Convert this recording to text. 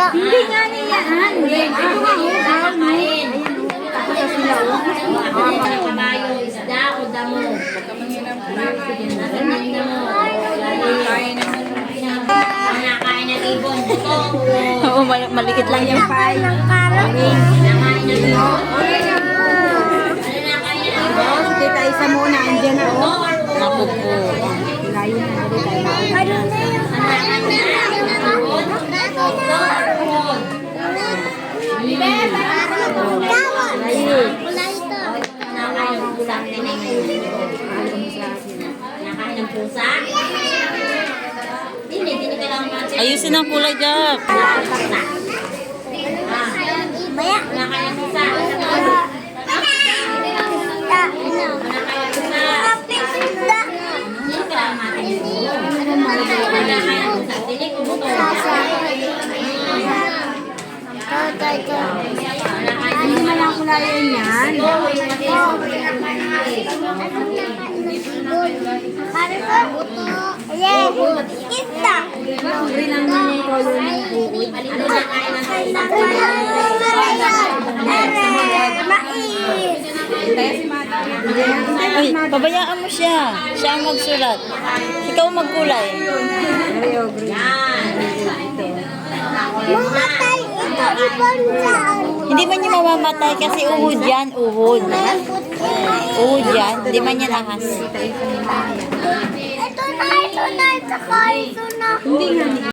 Hindi nga niya. Ito nga uhaw mo. Kabayo, isda o damo. Nakain ng ibon, buto. Oo, maliit lang yung pie. Nakain ng ibon. Kita isa muna, andyan na oh. Naku po. Layo na, dali tayo. Nakain ng pusa. Hindi ka lang natin. Ayusin ang kulay, Jack. Nakain ng pusa. Hindi man lang kulayan yan. Uri lang naman yung color ng buod. Uy, pabayaan mo siya. Siya ang magsulat. Ikaw magkulay. Mamatay ito ibon saan? Hindi man niya mamamatay kasi uhod yan, uhod. Uhod yan. Hindi man yan ahas. Ito na, saka ito na. Hindi nga